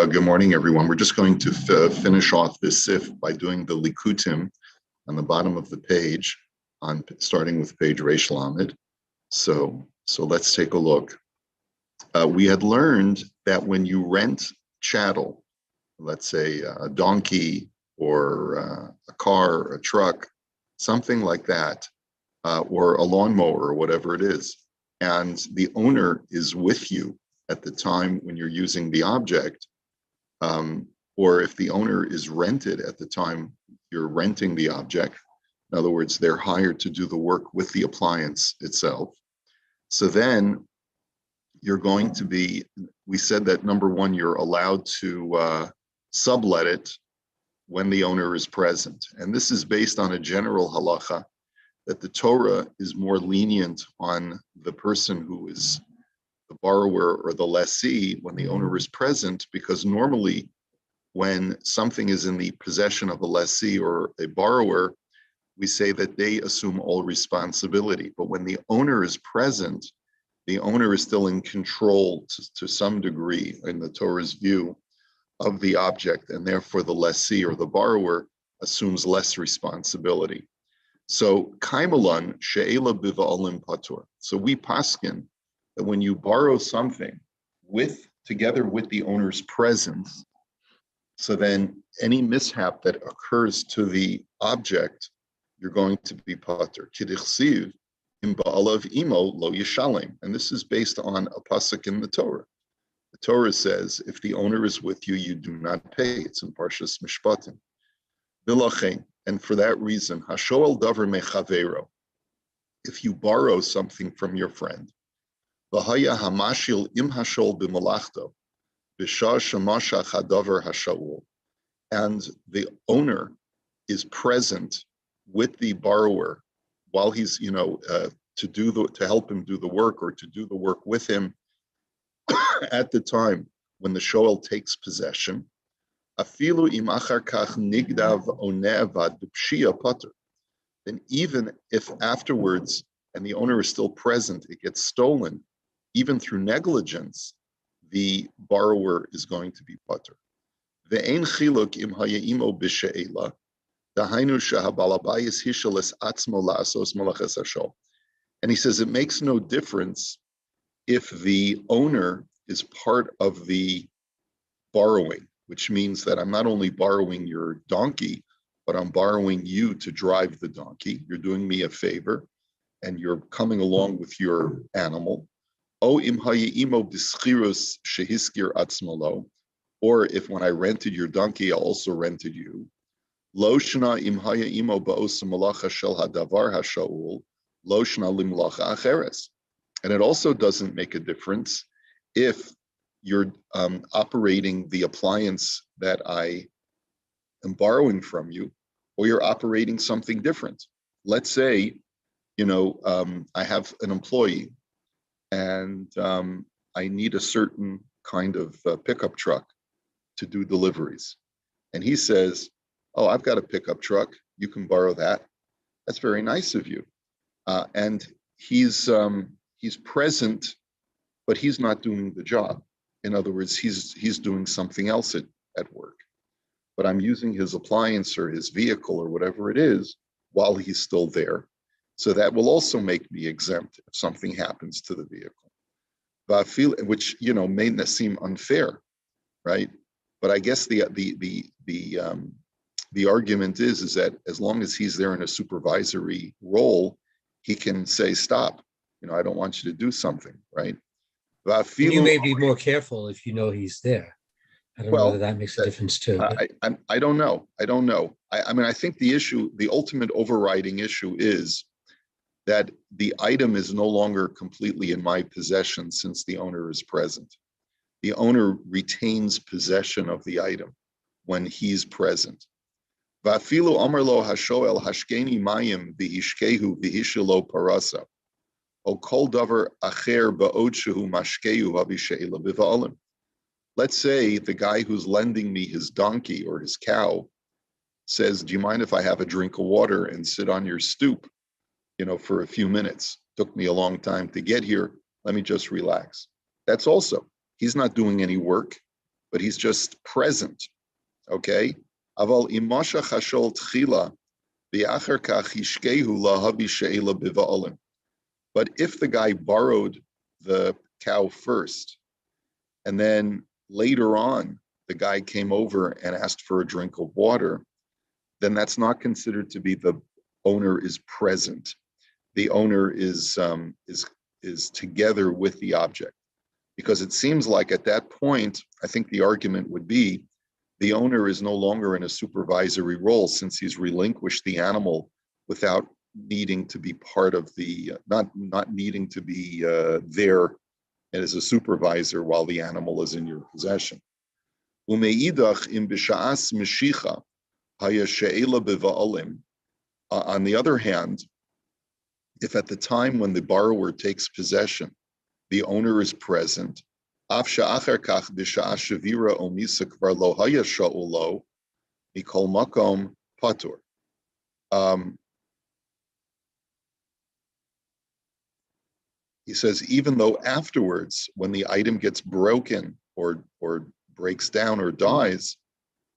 good morning, everyone. We're just going to finish off this sif by doing the likutim on the bottom of the page, starting with page Reish Lamed. So let's take a look. We had learned that when you rent chattel, let's say a donkey or a car, a truck, something like that, or a lawnmower or whatever it is, and the owner is with you at the time when you're using the object, or if the owner is rented at the time you're renting the object, in other words, they're hired to do the work with the appliance itself. So then you're going to be, we said that number one, you're allowed to sublet it when the owner is present. And this is based on a general halacha that the Torah is more lenient on the person who is the borrower or the lessee when the owner is present, because normally when something is in the possession of a lessee or a borrower, we say that they assume all responsibility. But when the owner is present, the owner is still in control to some degree in the Torah's view of the object, and therefore the lessee or the borrower assumes less responsibility. So kaimalan she'ela biva'alim patur. So we paskin that when you borrow something together with the owner's presence, so then any mishap that occurs to the object, you're going to be patur. Kidichsiv im ba'alav imo lo yishalem. And this is based on a pasuk in the Torah. The Torah says, if the owner is with you, you do not pay. It's in Parshas Mishpatim. V'lachein. And for that reason, hashoel davar mechavero. If you borrow something from your friend, v'haya hamashil im hashol b'malachto, v'shah shemashach hadavar hashaul, and the owner is present with the borrower while he's, to help him do the work or to do the work with him at the time when the shoel takes possession. Afilu im achar kach nigdav one'avad b'pshia pater. Then even if afterwards, and the owner is still present, it gets stolen, even through negligence, the borrower is going to be pater. Ve'ein chiluk im haya'imo b'she'ela, dahainu shehabalabayis hishalis atzmo la'asos malachas hashol. And he says it makes no difference if the owner is part of the borrowing, which means that I'm not only borrowing your donkey, but I'm borrowing you to drive the donkey. You're doing me a favor, and you're coming along with your animal. O im hayimo b'schirus shehiskir atzmalo, or if when I rented your donkey, I also rented you. Lo shna im hayimo ba'os malacha shel hadavar hashaul, lo shna limlacha acheres. And it also doesn't make a difference if you're operating the appliance that I am borrowing from you, or you're operating something different. Let's say, I have an employee and I need a certain kind of pickup truck to do deliveries. And he says, oh, I've got a pickup truck. You can borrow that. That's very nice of you. And he's present, but he's not doing the job. In other words, he's doing something else at work. But I'm using his appliance or his vehicle or whatever it is while he's still there. So that will also make me exempt if something happens to the vehicle. But I feel, which may not seem unfair, right? But I guess the argument is that as long as he's there in a supervisory role, he can say, stop, I don't want you to do something, right? And you may be more careful if you know he's there. I don't know whether that makes a difference too. I don't know. I think the ultimate overriding issue is that the item is no longer completely in my possession since the owner is present. The owner retains possession of the item when he's present. Va'afilu amar lo hashoel hashkeni mayim v'hishkehu v'hishelo parasa. O kol davar acher ba'od shehu mashkehu habisheila b'va'alim. Let's say the guy who's lending me his donkey or his cow says, do you mind if I have a drink of water and sit on your stoop, for a few minutes? Took me a long time to get here. Let me just relax. That's also, he's not doing any work. but he's just present. Okay? Aval imasha chashol tchila v'acher kach yishkehu lahavi she'ela biva'olim. But if the guy borrowed the cow first, and then later on the guy came over and asked for a drink of water, then that's not considered to be the owner is present. The owner is together with the object, because it seems like at that point, I think the argument would be the owner is no longer in a supervisory role, since he's relinquished the animal without needing to be part of the not needing to be there as a supervisor while the animal is in your possession. Umeidach im b'sha'as meshicha haya she'ela b'va'olim. On the other hand, if at the time when the borrower takes possession, the owner is present, af she'acher kach b'sha'a shavira o misa kvar lo haya sha'u lo mikol makom patur. He says, even though afterwards, when the item gets broken or breaks down or dies,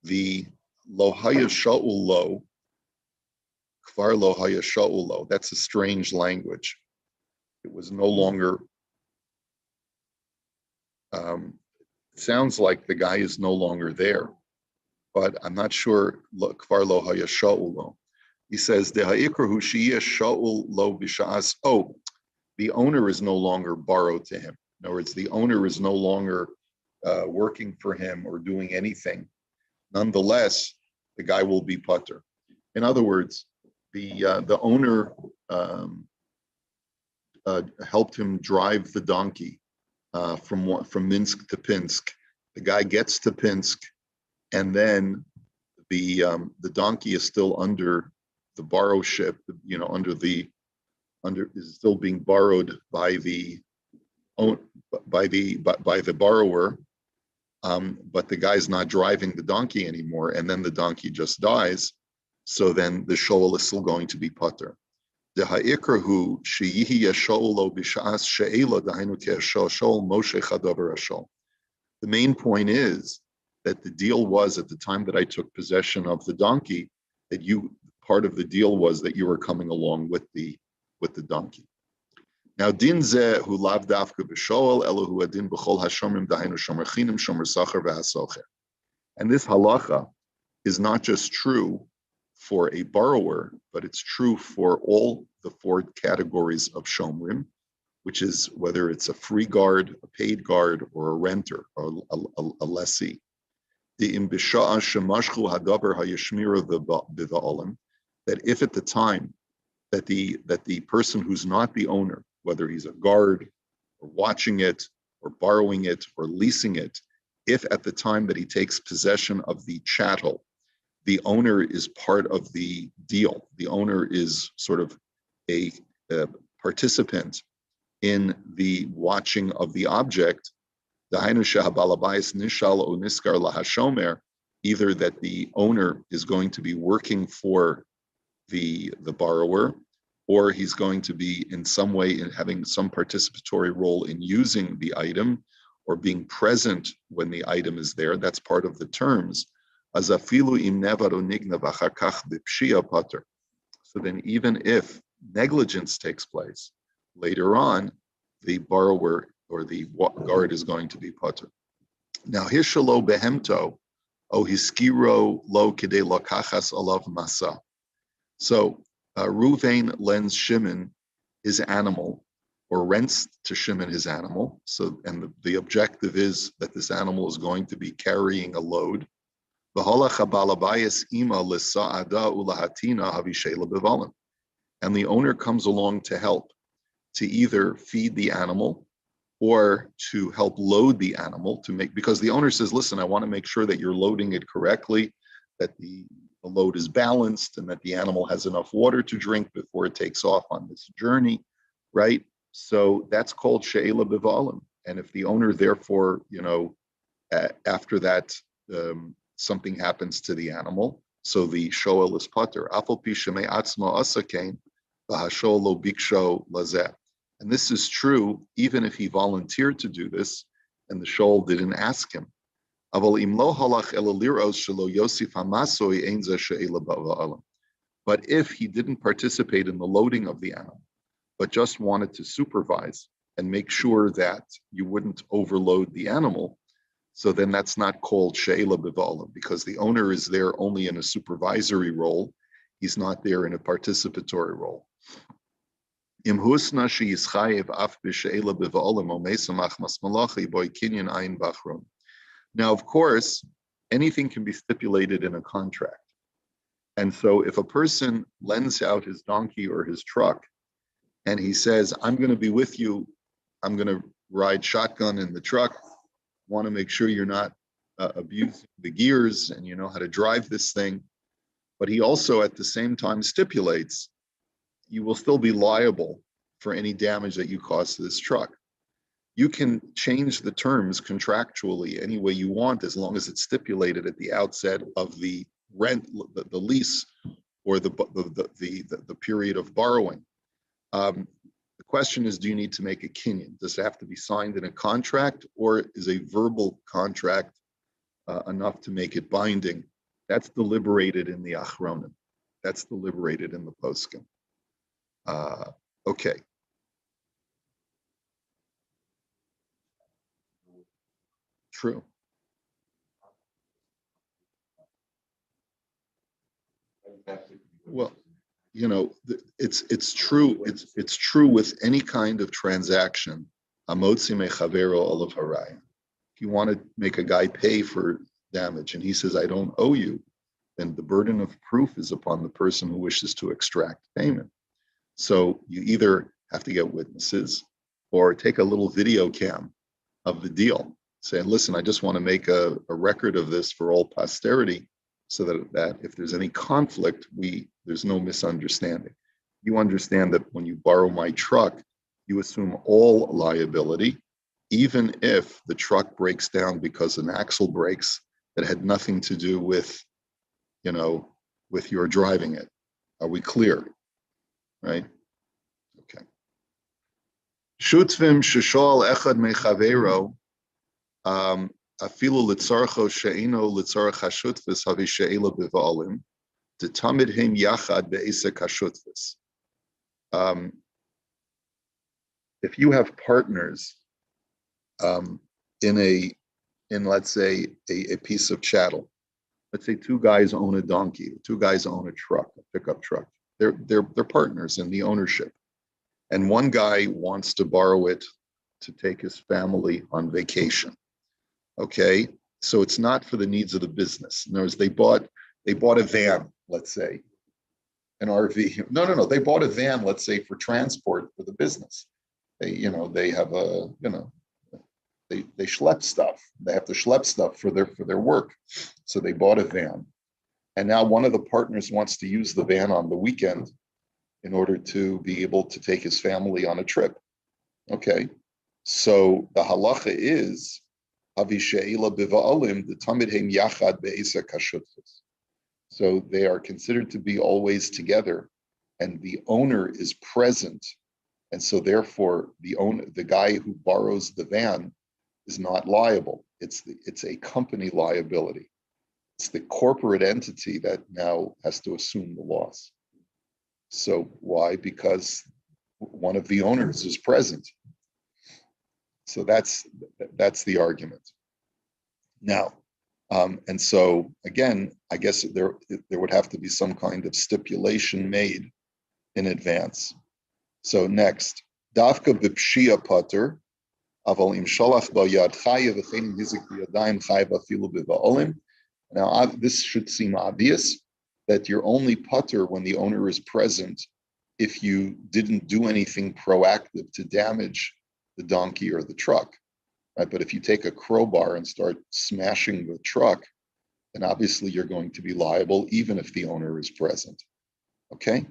the lo haya sha'u lo, kvar lo haya sha'u lo, that's a strange language. It was no longer, it sounds like the guy is no longer there, but I'm not sure, kvar lo haya sha'u lo. He says, de ha'ikrahu shiyeh sha'u lo b'sha'as, oh, the owner is no longer borrowed to him. In other words, the owner is no longer working for him or doing anything. Nonetheless, the guy will be putter. In other words, the owner helped him drive the donkey from Minsk to Pinsk. The guy gets to Pinsk, and then the donkey is still under the borrowship, is still being borrowed by the borrower, but the guy's not driving the donkey anymore, and then the donkey just dies. So then the shoal is still going to be putter. The main point is that the deal was, at the time that I took possession of the donkey, that part of the deal was that you were coming along with the donkey. Now, din zeh hu lav dafka b'shoel elo hu adin b'chol hashomrim dahainu shomer chinim shomer sacher v'hasocher. And this halacha is not just true for a borrower, but it's true for all the four categories of shomrim, which is whether it's a free guard, a paid guard, or a renter, or a lessee. The im b'sha'a shemashchu hadaber hayashmira b'va'olim, that if at the time that the person who's not the owner, whether he's a guard or watching it or borrowing it or leasing it, if at the time that he takes possession of the chattel, the owner is part of the deal, the owner is sort of a participant in the watching of the object, either that the owner is going to be working for the borrower, or he's going to be in some way in having some participatory role in using the item or being present when the item is there. That's part of the terms. So then even if negligence takes place, later on, the borrower or the guard is going to be patur. Now, hishalo behemto, o hiskiro lo kidei lokachas alav masa. So Ruvain lends Shimon his animal, or rents to Shimon his animal. So, and the objective is that this animal is going to be carrying a load. And the owner comes along to help, to either feed the animal or to help load the animal, because the owner says, listen, I want to make sure that you're loading it correctly, that the load is balanced, and that the animal has enough water to drink before it takes off on this journey, right? So that's called she'ela b'va'olim. And if the owner, therefore, after that, something happens to the animal, so the shoel is pater. And this is true even if he volunteered to do this and the shoel didn't ask him. Aval im lo halach ela liros shelo yosif hamasoi ein ze she'ela ba'alam. But if he didn't participate in the loading of the animal, but just wanted to supervise and make sure that you wouldn't overload the animal, so then that's not called she'ela b'alam, because the owner is there only in a supervisory role. He's not there in a participatory role. Now, of course, anything can be stipulated in a contract. And so if a person lends out his donkey or his truck and he says, I'm going to be with you, I'm going to ride shotgun in the truck, want to make sure you're not abusing the gears and you know how to drive this thing. But he also at the same time stipulates you will still be liable for any damage that you cause to this truck. You can change the terms contractually any way you want, as long as it's stipulated at the outset of the rent, the lease, or the period of borrowing. The question is, do you need to make a kinyan? Does it have to be signed in a contract, or is a verbal contract enough to make it binding? That's deliberated in the achronim. That's deliberated in the poskim. Okay. True. Well, you know, it's true. It's true with any kind of transaction. Amotzi mechavero olav harayim. If you want to make a guy pay for damage and he says, I don't owe you, then the burden of proof is upon the person who wishes to extract payment. So you either have to get witnesses or take a little video cam of the deal, saying, listen, I just want to make a record of this for all posterity so that if there's any conflict, there's no misunderstanding. You understand that when you borrow my truck, you assume all liability, even if the truck breaks down because an axle breaks that had nothing to do with, with your driving it. Are we clear? Right? Okay. Shutvim shishol echad mechavero afilu litzarcho she'ino litzarch hashutvis havi she'ela b'va'alim detamid him yachad be'esek hashutvis. If you have partners in let's say a piece of chattel, let's say two guys own a donkey, two guys own a truck, a pickup truck. They're partners in the ownership, and one guy wants to borrow it to take his family on vacation. Okay, so it's not for the needs of the business. In other words, they bought a van, let's say, an RV. No. They bought a van, let's say, for transport for the business. They have they schlep stuff. They have to schlep stuff for their work. So they bought a van. And now one of the partners wants to use the van on the weekend in order to be able to take his family on a trip. Okay. So the halacha is so they are considered to be always together, and the owner is present. And so therefore the guy who borrows the van is not liable. It's a company liability. It's the corporate entity that now has to assume the loss. So why? Because one of the owners is present. So that's the argument. Now, and so again, I guess there would have to be some kind of stipulation made in advance. So next, Dafka b'pshia pater, aval im shalach b'yad chaya v'chein hizik b'yadayim chaya b'afilu b'va'olim. Now, this should seem obvious that you're only pater when the owner is present if you didn't do anything proactive to damage the donkey or the truck, right? But if you take a crowbar and start smashing the truck, then obviously you're going to be liable even if the owner is present, okay?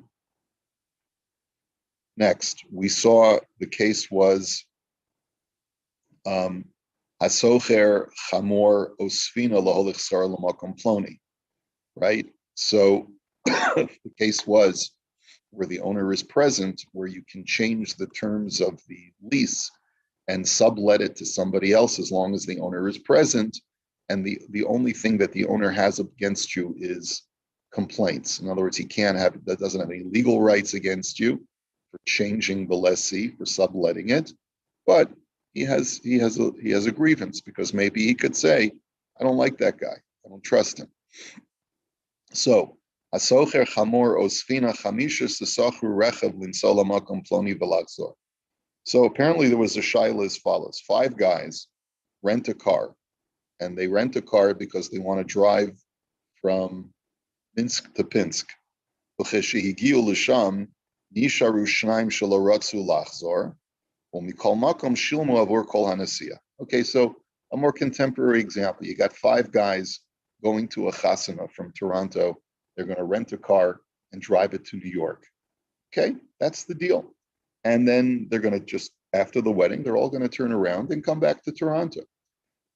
Next, we saw the case was Hasocher Chamor Osfina Laholich Sar Lamakom Ploni, right? So the case was where the owner is present, where you can change the terms of the lease and sublet it to somebody else as long as the owner is present. and the only thing that the owner has against you is complaints. In other words, he doesn't have any legal rights against you for changing the lessee, for subletting it, but he has a grievance because maybe he could say, I don't like that guy, I don't trust him. So Asocher chamor osfina chamishus tesachu rechav linsola makom ploni velachzor. So apparently there was a shaila as follows: 5 guys rent a car, and they rent a car because they want to drive from Minsk to Pinsk. V'cheshehigiu l'sham nisharu shnaim shelo ratzu lachzor u'mikol makom shilmu avur kol hanasiya. Okay, so a more contemporary example: you got 5 guys going to a chasana from Toronto. They're going to rent a car and drive it to New York. Okay, that's the deal. And then they're going to just, after the wedding, they're all going to turn around and come back to Toronto.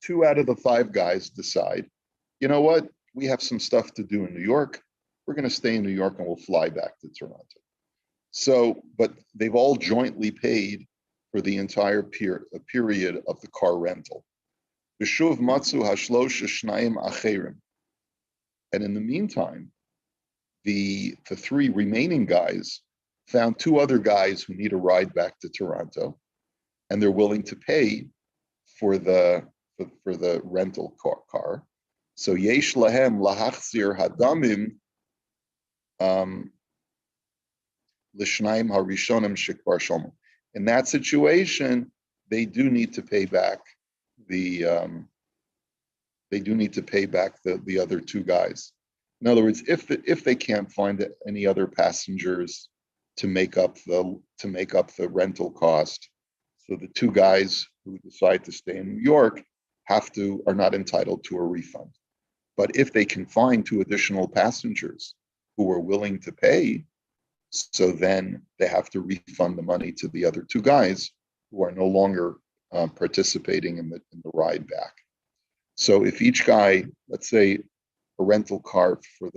2 out of the 5 guys decide, you know what, we have some stuff to do in New York. We're going to stay in New York and we'll fly back to Toronto. So, but they've all jointly paid for the entire period of the car rental. B'shuv matzu hashlosh shnayim acherim. And in the meantime, the 3 remaining guys found 2 other guys who need a ride back to Toronto, and they're willing to pay for the rental car. So yesh lahem lahachzir hadamim l'shnayim harishonim shekvar shomu. In that situation, they do need to pay back the other 2 guys. In other words, if they can't find any other passengers to make up the rental cost, so the 2 guys who decide to stay in New York are not entitled to a refund. But if they can find 2 additional passengers who are willing to pay, so then they have to refund the money to the other 2 guys who are no longer participating in the ride back. So if each guy, let's say, a rental car for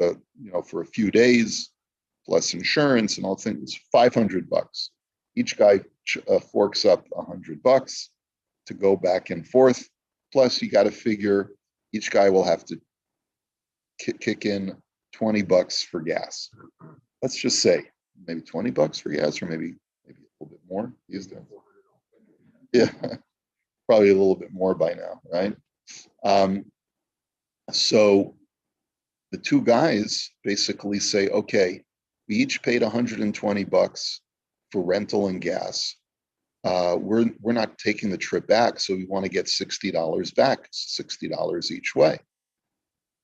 a few days, plus insurance and all things, $500. Each guy forks up $100 to go back and forth. Plus, you got to figure each guy will have to kick in $20 for gas. Let's just say maybe $20 for gas, or maybe a little bit more these days. Yeah, probably a little bit more by now, right? So the 2 guys basically say, okay, we each paid $120 for rental and gas. We're not taking the trip back, so we want to get $60 back. It's $60 each way.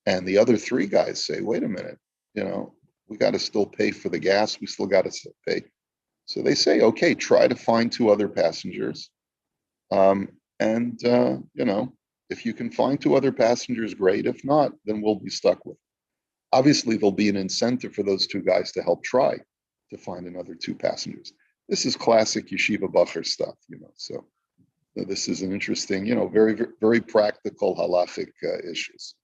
And the other 3 guys say, wait a minute, we got to still pay for the gas. We still got to pay. So they say, okay, try to find 2 other passengers. If you can find 2 other passengers, great. If not, then we'll be stuck with it. Obviously, there'll be an incentive for those 2 guys to help try to find another 2 passengers. This is classic yeshiva bacher stuff, So this is an interesting, very, very practical halachic issues.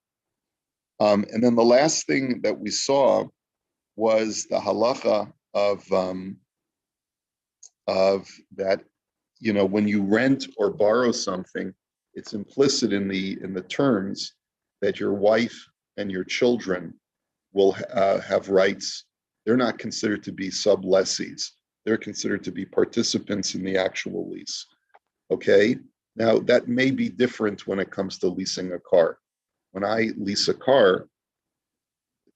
And then the last thing that we saw was the halacha of that, when you rent or borrow something, it's implicit in the terms that your wife and your children will have rights. They're not considered to be sublessees. They're considered to be participants in the actual lease. Okay? Now, that may be different when it comes to leasing a car. When I lease a car,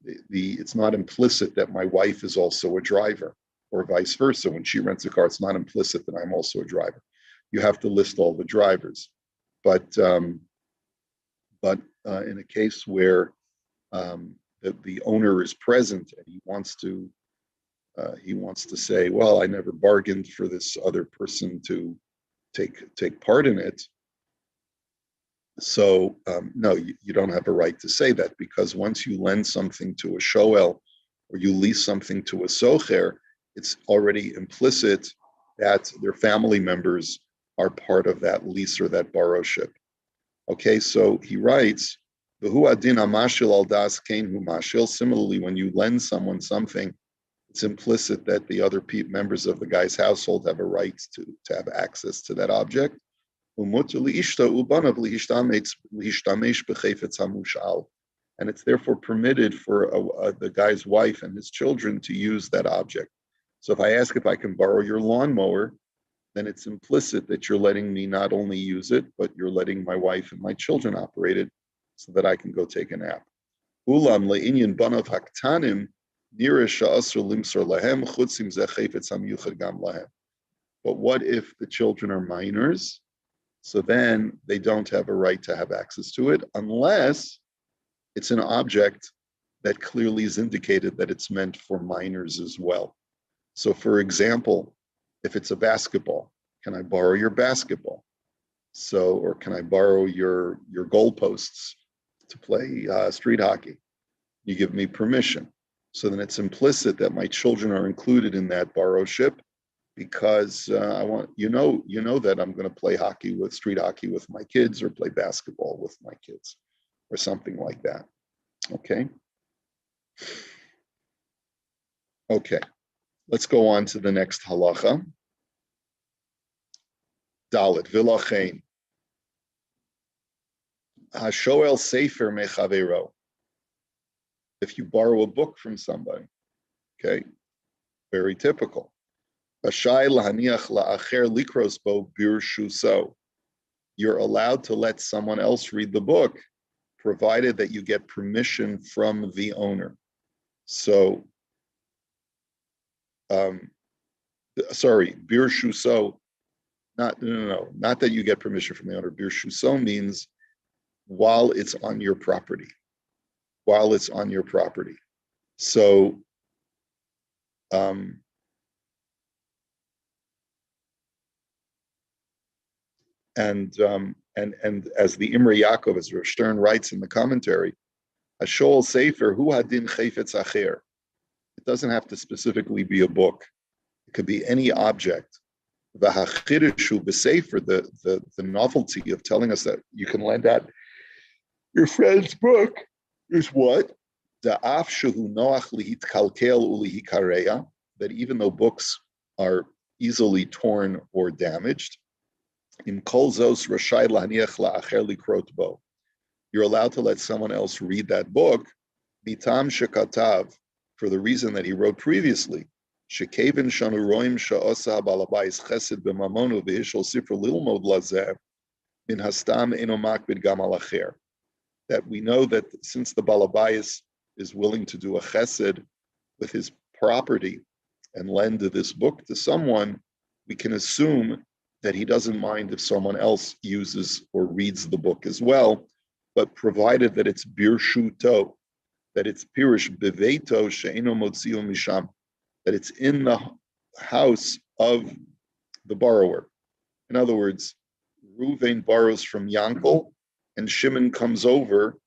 it's not implicit that my wife is also a driver, or vice versa. When she rents a car, it's not implicit that I'm also a driver. You have to list all the drivers. But in a case where the owner is present and he wants to say, well, I never bargained for this other person to take part in it. So no, you don't have a right to say that, because once you lend something to a shoel or you lease something to a socher, it's already implicit that their family members are part of that lease or that borrowship. Okay, so he writes, similarly, when you lend someone something, it's implicit that the other members of the guy's household have a right to have access to that object. And it's therefore permitted for the guy's wife and his children to use that object. So if I ask if I can borrow your lawnmower, then it's implicit that you're letting me not only use it, but you're letting my wife and my children operate it so that I can go take a nap. Ulam le'inyan banav haktanim nira sha'asr limsor lahem chutzim ze chayfetz hamyuchad gam lahem. But what if the children are minors? So then they don't have a right to have access to it unless it's an object that clearly is indicated that it's meant for minors as well. So for example, if it's a basketball, can I borrow your basketball? So, or can I borrow your goalposts to play street hockey? You give me permission. So then it's implicit that my children are included in that borrowship because I want, you know that I'm going to play street hockey with my kids or play basketball with my kids or something like that. Okay. Okay. Let's go on to the next halacha. Dalet v'lachein hashoel sefer mechavero. If you borrow a book from somebody, okay, very typical. Bashai lahaniach la'acher likros bo birshuso. You're allowed to let someone else read the book, provided that you get permission from the owner. So, birshuso. Not that you get permission from the owner. Birshuso means while it's on your property. While it's on your property. So, and as the Imrei Yaakov, as Rav Stern writes in the commentary, Ashol Sefer Hu Hadin Chayfetz Acher. It doesn't have to specifically be a book. It could be any object. The novelty of telling us that you can lend out your friend's book is what? That even though books are easily torn or damaged, you're allowed to let someone else read that book, for the reason that he wrote previously. That we know that since the Balabayas is willing to do a chesed with his property and lend this book to someone, we can assume that he doesn't mind if someone else uses or reads the book as well, but provided that it's birshuto, that it's pirish beveito she'eno motzio misham, that it's in the house of the borrower. In other words, Reuven borrows from Yankel, and Shimon comes over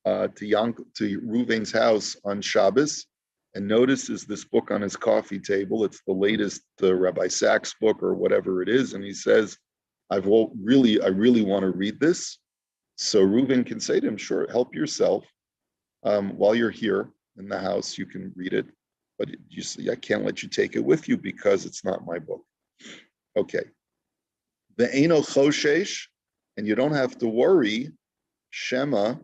to Reuven's house on Shabbos and notices this book on his coffee table. It's the latest Rabbi Sachs book or whatever it is, and he says, I really want to read this. So Reuven can say to him, sure, help yourself. While you're here in the house, you can read it, but you say, I can't let you take it with you because it's not my book. Okay. The Eino Choshesh, and you don't have to worry, Shema,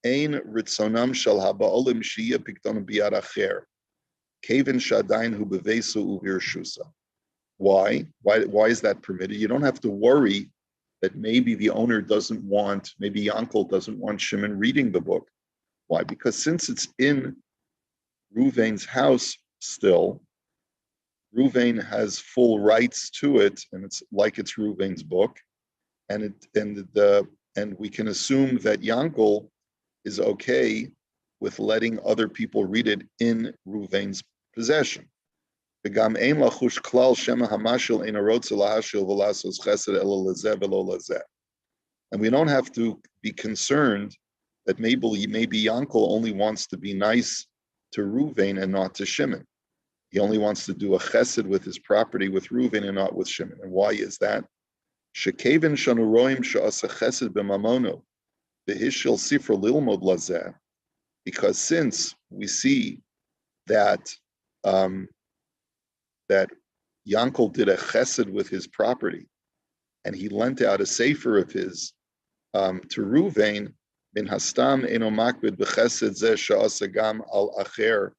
Ein Ritzonam Shal Haba'olim Shia Pikton Biyad Acher, Kevin Shadain Hu Bevesu Uvirshusa. Why? Why is that permitted? You don't have to worry that maybe the owner doesn't want, maybe Yankel doesn't want Shimon reading the book. Why? Because since it's in Reuven's house still, Reuven has full rights to it, and it's like it's Reuven's book, and we can assume that Yankel is okay with letting other people read it in Reuven's possession. And we don't have to be concerned that maybe Yankel only wants to be nice to Reuven and not to Shimon. He only wants to do a chesed with his property with Reuven and not with Shimon. And why is that? Because since we see that that Yankel did a chesed with his property and he lent out a sefer of his to Ruvain, bin hastam eno makbid b'chesed zeh she'asa gam al acher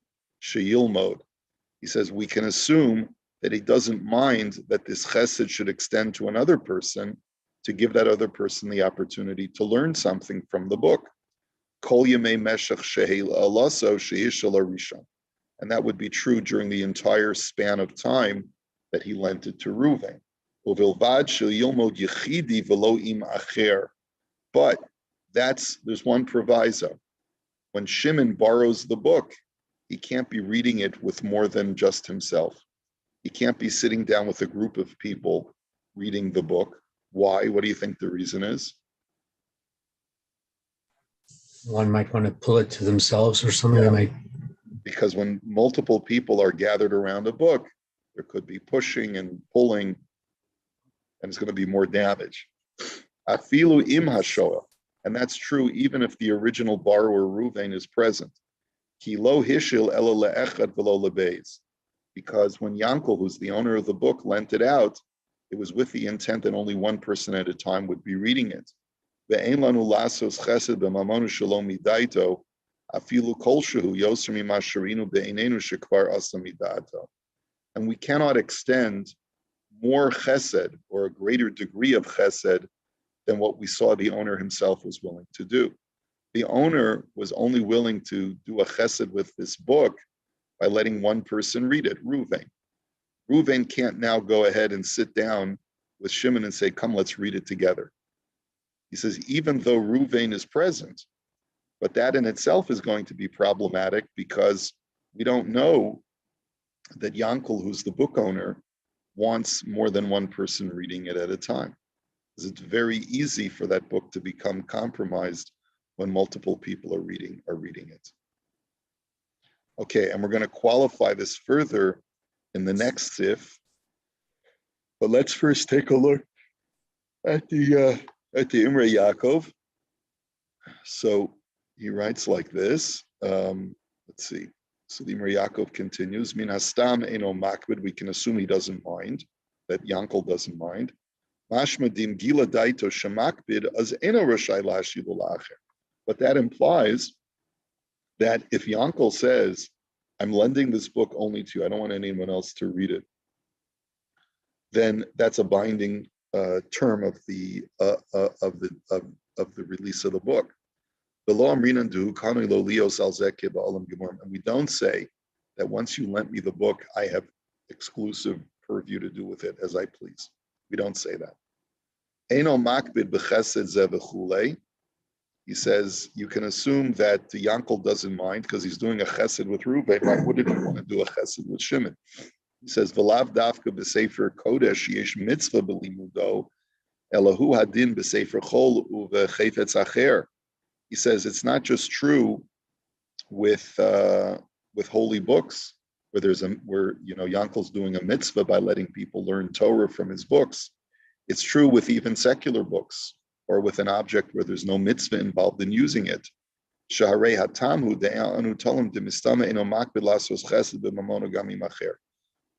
sheyilmod. He says we can assume that he doesn't mind that this chesed should extend to another person to give that other person the opportunity to learn something from the book. Kol yemei meshach she'il alaso she'ishal arishon. And that would be true during the entire span of time that he lent it to Ruvain. Uvilvad she'yilmod yechidi v'lo im acher. But there's one proviso. When Shimon borrows the book, he can't be reading it with more than just himself. He can't be sitting down with a group of people reading the book. Why? What do you think the reason is? One might want to pull it to themselves or something. Yeah. Because when multiple people are gathered around a book, there could be pushing and pulling, and it's going to be more damage. Afilu im hashoah, and that's true even if the original borrower Ruvain is present. Ki lo hishil ela le'echad v'lo lebeis, because when Yaakov, who's the owner of the book, lent it out, it was with the intent that only one person at a time would be reading it. Ve'ein lanu lasos chesed b'mamonu shalom midaito afilu kol shehu yoser mima sharinu be'einenu shekvar asa midato. And we cannot extend more chesed or a greater degree of chesed than what we saw the owner himself was willing to do. The owner was only willing to do a chesed with this book by letting one person read it, Ruvain. Ruvain can't now go ahead and sit down with Shimon and say, come, let's read it together. He says, even though Ruvain is present, but that in itself is going to be problematic because we don't know that Yankel, who's the book owner, wants more than one person reading it at a time. Because it's very easy for that book to become compromised when multiple people are reading it. Okay, and we're going to qualify this further in the next sif. But let's first take a look at the Imrei Yaakov. So he writes like this. Let's see. So the Imrei Yaakov continues. Min hastam eno makbid. We can assume he doesn't mind, that Yankel doesn't mind. Mashmadim gila daito shemakbid as eno rashai lashilu lacher. But that implies that if Yankel says, I'm lending this book only to you, I don't want anyone else to read it, then that's a binding term of the release of the book. And we don't say that once you lent me the book, I have exclusive purview to do with it as I please. We don't say that. He says you can assume that Yankel doesn't mind because he's doing a chesed with Ruvain. Why wouldn't he want to do a chesed with Shimon? He says, "V'lav dafka b'sefer kodesh yesh mitzvah b'limudo, elahu hadin b'sefer chol u'v'chefetz acher." He says it's not just true with holy books where Yankel's doing a mitzvah by letting people learn Torah from his books. It's true with even secular books or with an object where there's no mitzvah involved in using it.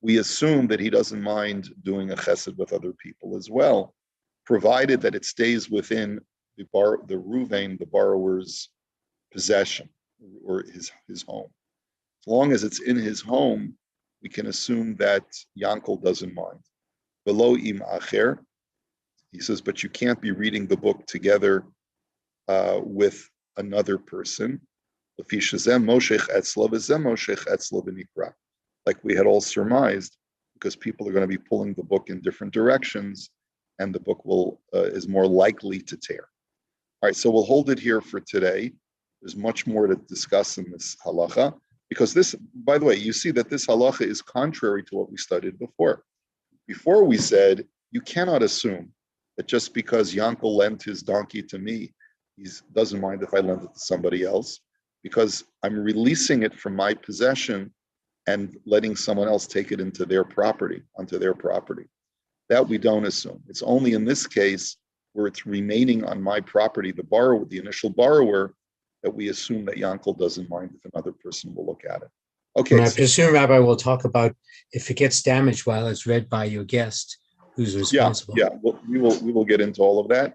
We assume that he doesn't mind doing a chesed with other people as well, provided that it stays within the Ruvain, the borrower's possession or his home. As long as it's in his home, we can assume that Yankel doesn't mind. Below im acher, he says, but you can't be reading the book together with another person. Like we had all surmised, because people are going to be pulling the book in different directions, and the book is more likely to tear. All right, so we'll hold it here for today. There's much more to discuss in this halacha, because this, by the way, you see that this halacha is contrary to what we studied before. Before we said, you cannot assume that just because Yankel lent his donkey to me, he doesn't mind if I lend it to somebody else, because I'm releasing it from my possession and letting someone else take it onto their property. That we don't assume. It's only in this case where it's remaining on my property, the initial borrower, that we assume that Yankel doesn't mind if another person will look at it. Okay. And I presume, Rabbi, we'll talk about if it gets damaged while it's read by your guest, who's responsible. Yeah. Well, we will get into all of that.